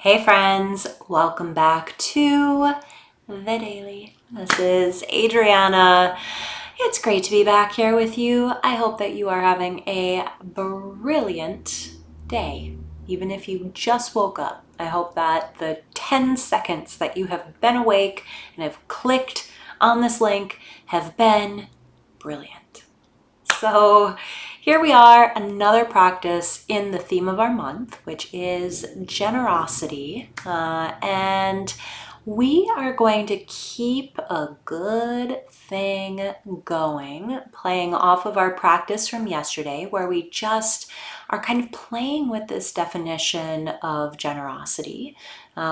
Hey friends, welcome back to The Daily. This is Adriana. It's great to be back here with you. I hope that you are having a brilliant day, even if you just woke up. I hope that the 10 seconds that you have been awake and have clicked on this link have been brilliant. So here we are, another practice in the theme of our month, which is generosity. And we are going to keep a good thing going, playing off of our practice from yesterday, where we just are kind of playing with this definition of generosity,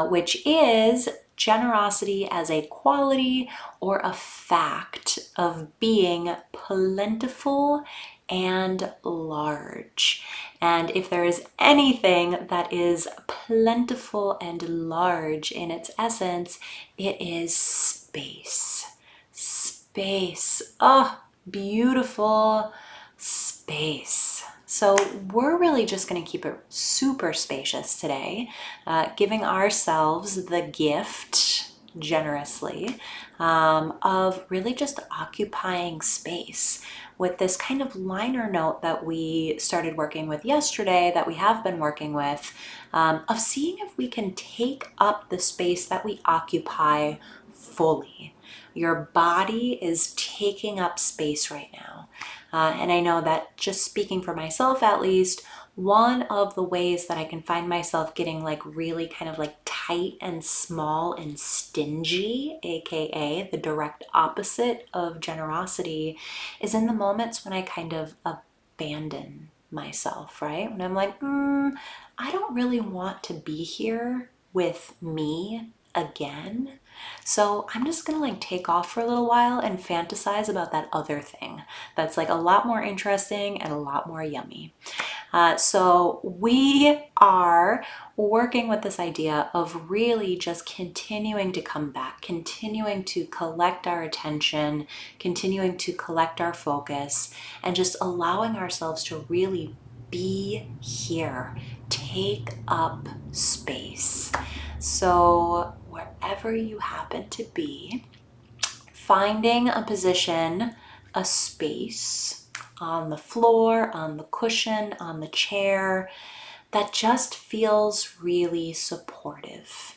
which is generosity as a quality or a fact of being plentiful and large. And if there is anything that is plentiful and large in its essence, it is space. Space. Oh, beautiful space. So we're really just going to keep it super spacious today, giving ourselves the gift generously of really just occupying space with this kind of liner note that we started working with yesterday, that we have been working with, of seeing if we can take up the space that we occupy fully. Your body is taking up space right now. And I know that, just speaking for myself at least, one of the ways that I can find myself getting like really kind of like tight and small and stingy, aka the direct opposite of generosity, is in the moments when I kind of abandon myself, right? When I'm like, I don't really want to be here with me again. So I'm just gonna like take off for a little while and fantasize about that other thing that's like a lot more interesting and a lot more yummy. So we are working with this idea of really just continuing to come back, continuing to collect our attention, continuing to collect our focus, and just allowing ourselves to really be here, take up space. So wherever you happen to be, finding a position, a space on the floor, on the cushion, on the chair that just feels really supportive.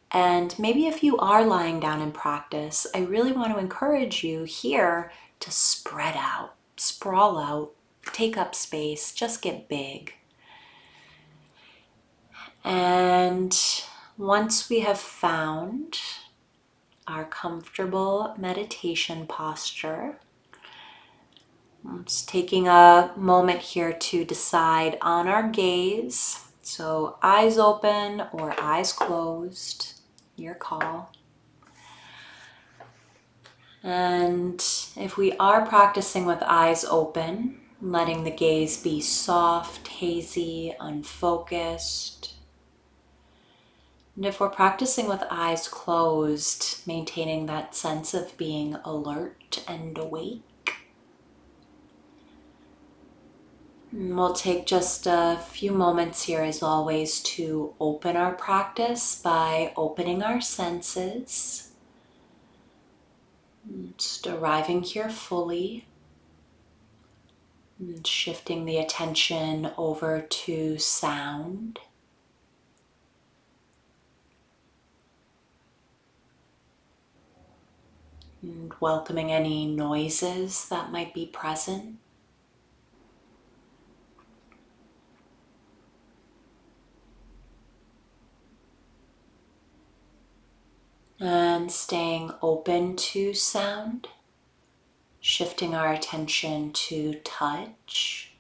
And maybe if you are lying down in practice, I really want to encourage you here to spread out, sprawl out, take up space, just get big. And once we have found our comfortable meditation posture, just taking a moment here to decide on our gaze. So eyes open or eyes closed, your call. And if we are practicing with eyes open, letting the gaze be soft, hazy, unfocused. And if we're practicing with eyes closed, maintaining that sense of being alert and awake. And we'll take just a few moments here, as always, to open our practice by opening our senses. Just arriving here fully. And shifting the attention over to sound. And welcoming any noises that might be present. And staying open to sound, shifting our attention to touch.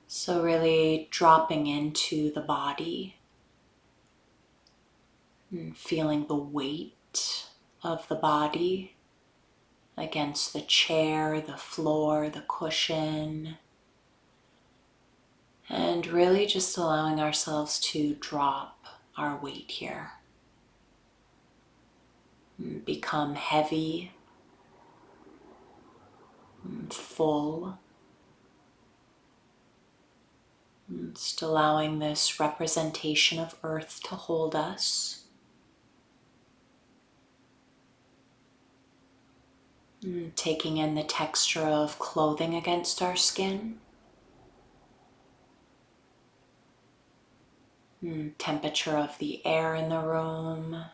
So really dropping into the body and feeling the weight of the body against the chair, the floor, the cushion. And really just allowing ourselves to drop our weight here. become heavy, full. Just allowing this representation of earth to hold us. Taking in the texture of clothing against our skin. Temperature of the air in the room.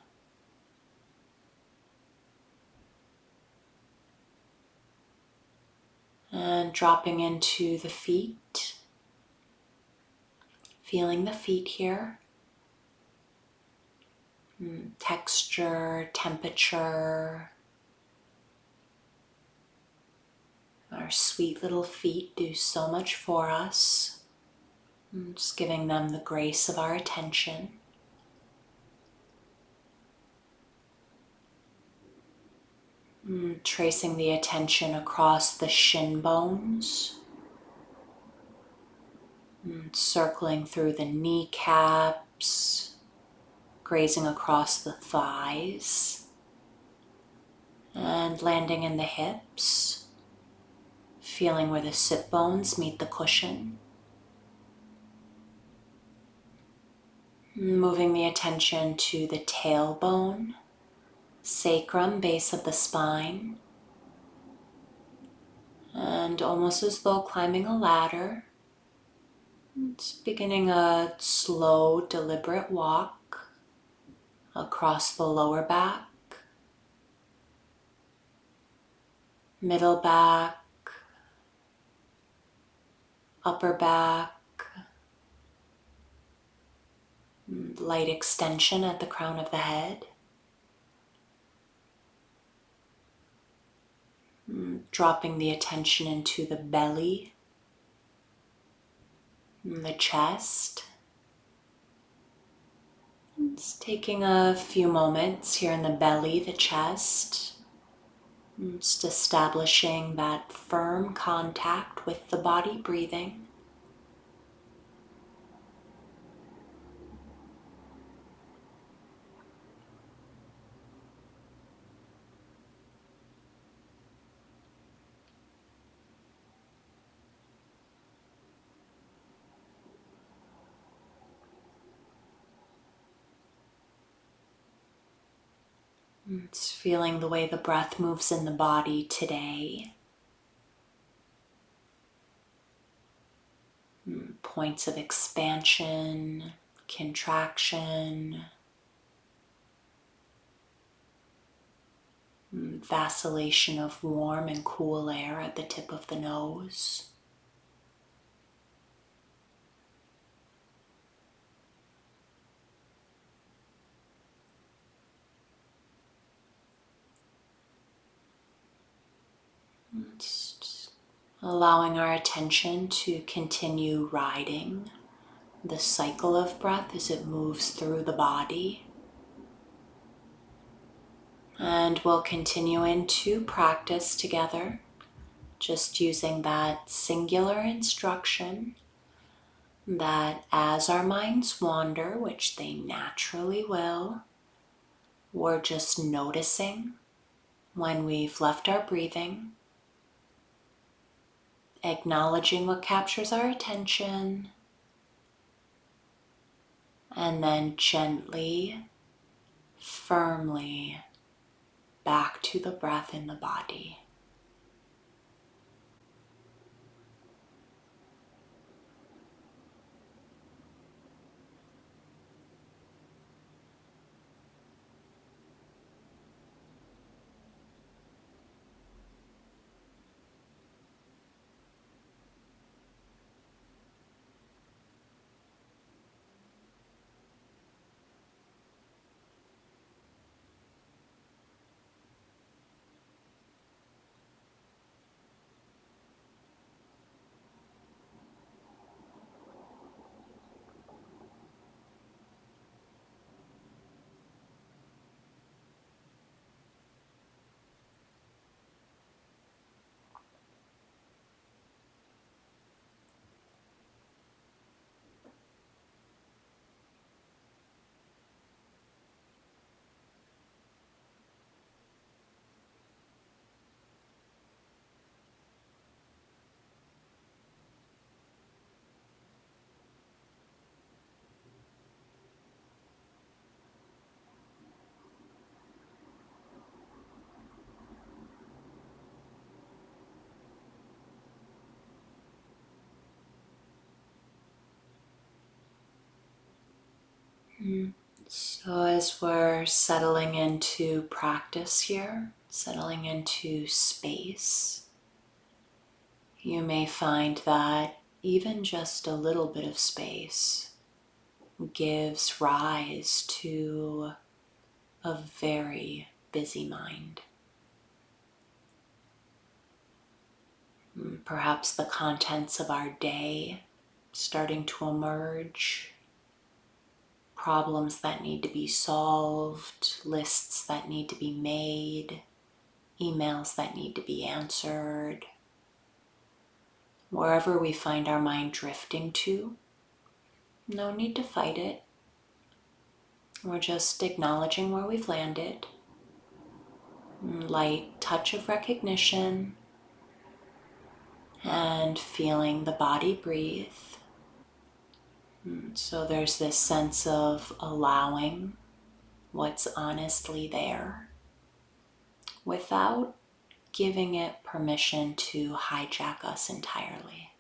And dropping into the feet. Feeling the feet here. Texture, temperature. Our sweet little feet do so much for us. Just giving them the grace of our attention. Tracing the attention across the shin bones. Circling through the kneecaps. Grazing across the thighs. And landing in the hips. Feeling where the sit bones meet the cushion. Moving the attention to the tailbone, sacrum, base of the spine. And almost as though climbing a ladder, it's beginning a slow, deliberate walk across the lower back, middle back, upper back, light extension at the crown of the head. Dropping the attention into the belly, the chest. Just taking a few moments here in the belly, the chest. Just establishing that firm contact with the body breathing. It's feeling the way the breath moves in the body today. Points of expansion, contraction, vacillation of warm and cool air at the tip of the nose. Just allowing our attention to continue riding the cycle of breath as it moves through the body. And we'll continue into practice together, just using that singular instruction that as our minds wander, which they naturally will, we're just noticing when we've left our breathing, acknowledging what captures our attention, and then gently, firmly back to the breath in the body. So as we're settling into practice here, settling into space, you may find that even just a little bit of space gives rise to a very busy mind. Perhaps the contents of our day starting to emerge, problems that need to be solved, lists that need to be made, emails that need to be answered. Wherever we find our mind drifting to, no need to fight it. We're just acknowledging where we've landed. Light touch of recognition and feeling the body breathe. So there's this sense of allowing what's honestly there without giving it permission to hijack us entirely.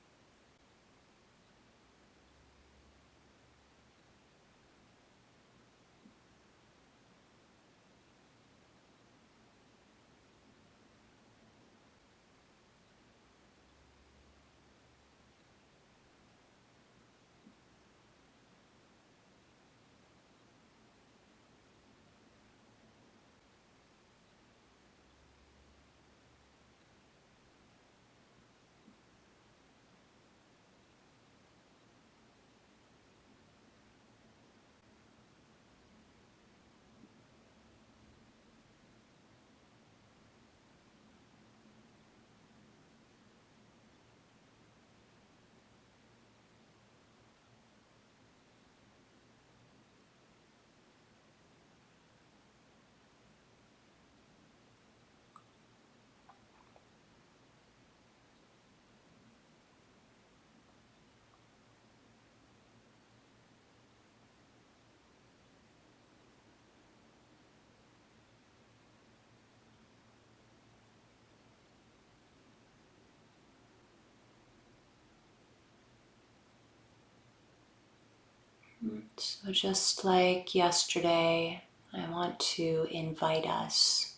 So just like yesterday, I want to invite us,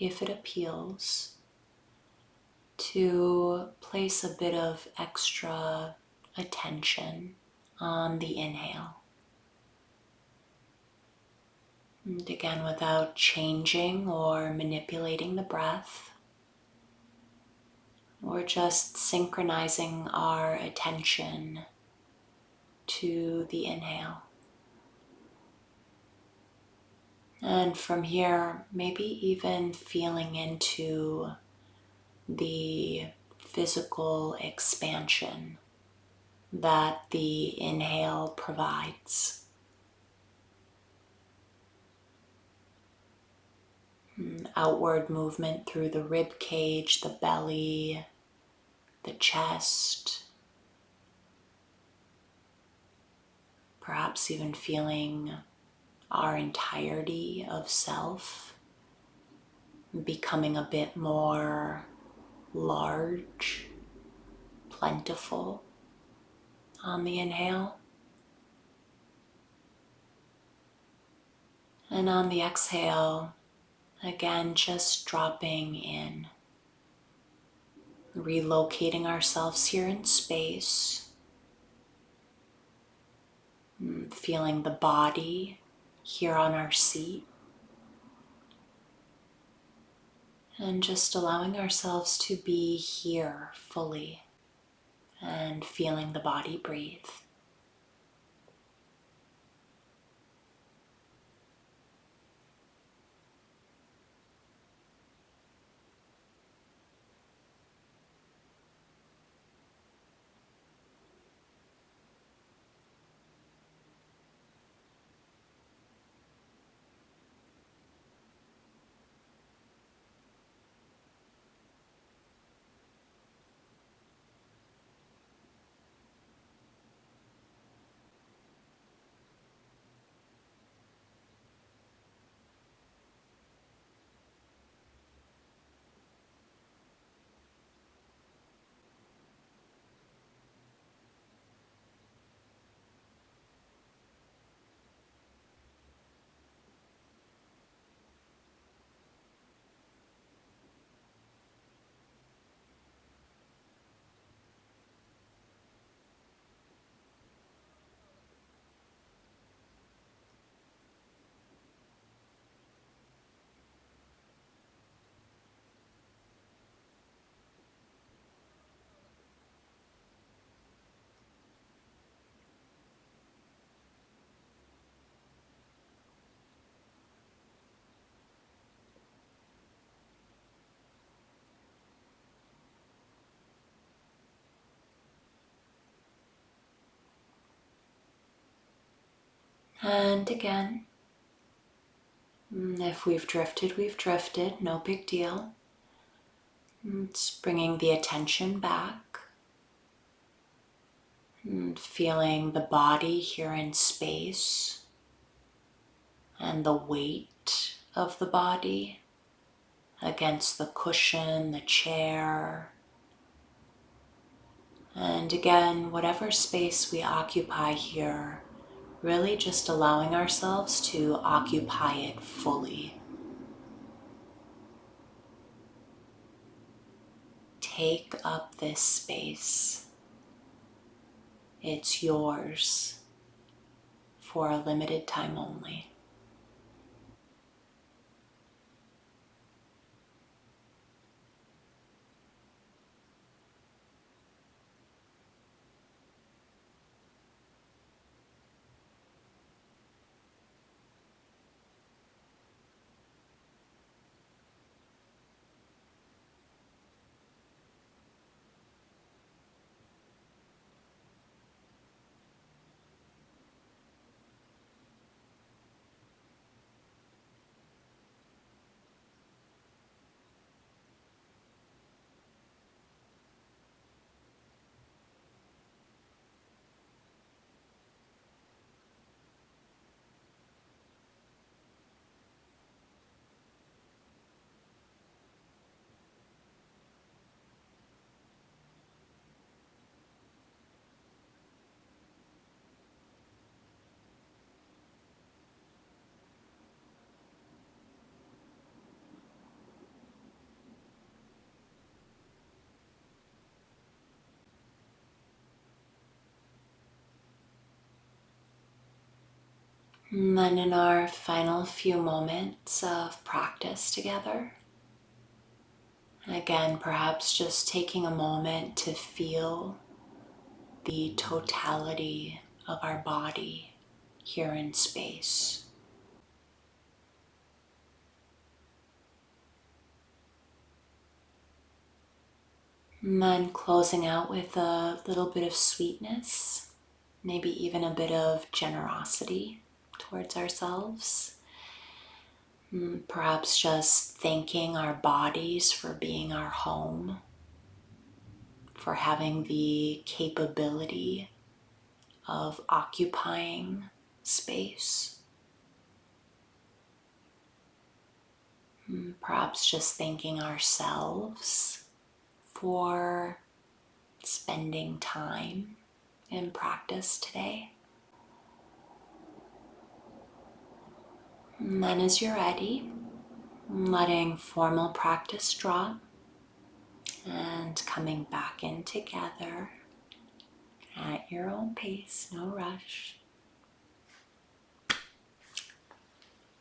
if it appeals, to place a bit of extra attention on the inhale. And again, without changing or manipulating the breath, we're just synchronizing our attention to the inhale. And from here, maybe even feeling into the physical expansion that the inhale provides. Outward movement through the rib cage, the belly, the chest, perhaps even feeling our entirety of self becoming a bit more large, plentiful on the inhale. And on the exhale, again, just dropping in, relocating ourselves here in space, feeling the body here on our seat, and just allowing ourselves to be here fully and feeling the body breathe. And again, if we've drifted, no big deal. It's bringing the attention back and feeling the body here in space and the weight of the body against the cushion, the chair. And again, whatever space we occupy here, really just allowing ourselves to occupy it fully. Take up this space. It's yours for a limited time only. And then in our final few moments of practice together, again, perhaps just taking a moment to feel the totality of our body here in space. And then closing out with a little bit of sweetness, maybe even a bit of generosity towards ourselves. Perhaps just thanking our bodies for being our home, for having the capability of occupying space. Perhaps just thanking ourselves for spending time in practice today. And then as you're ready, letting formal practice drop and coming back in together at your own pace, no rush.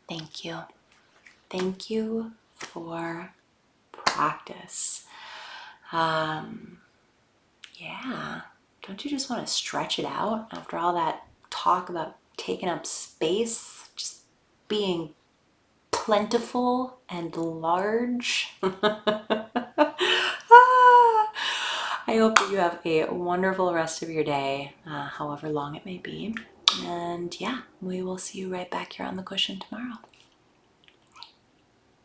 Thank you. Thank you for practice. Yeah, don't you just want to stretch it out after all that talk about taking up space, just being plentiful and large? I hope that you have a wonderful rest of your day, however long it may be. And yeah, we will see you right back here on the cushion tomorrow.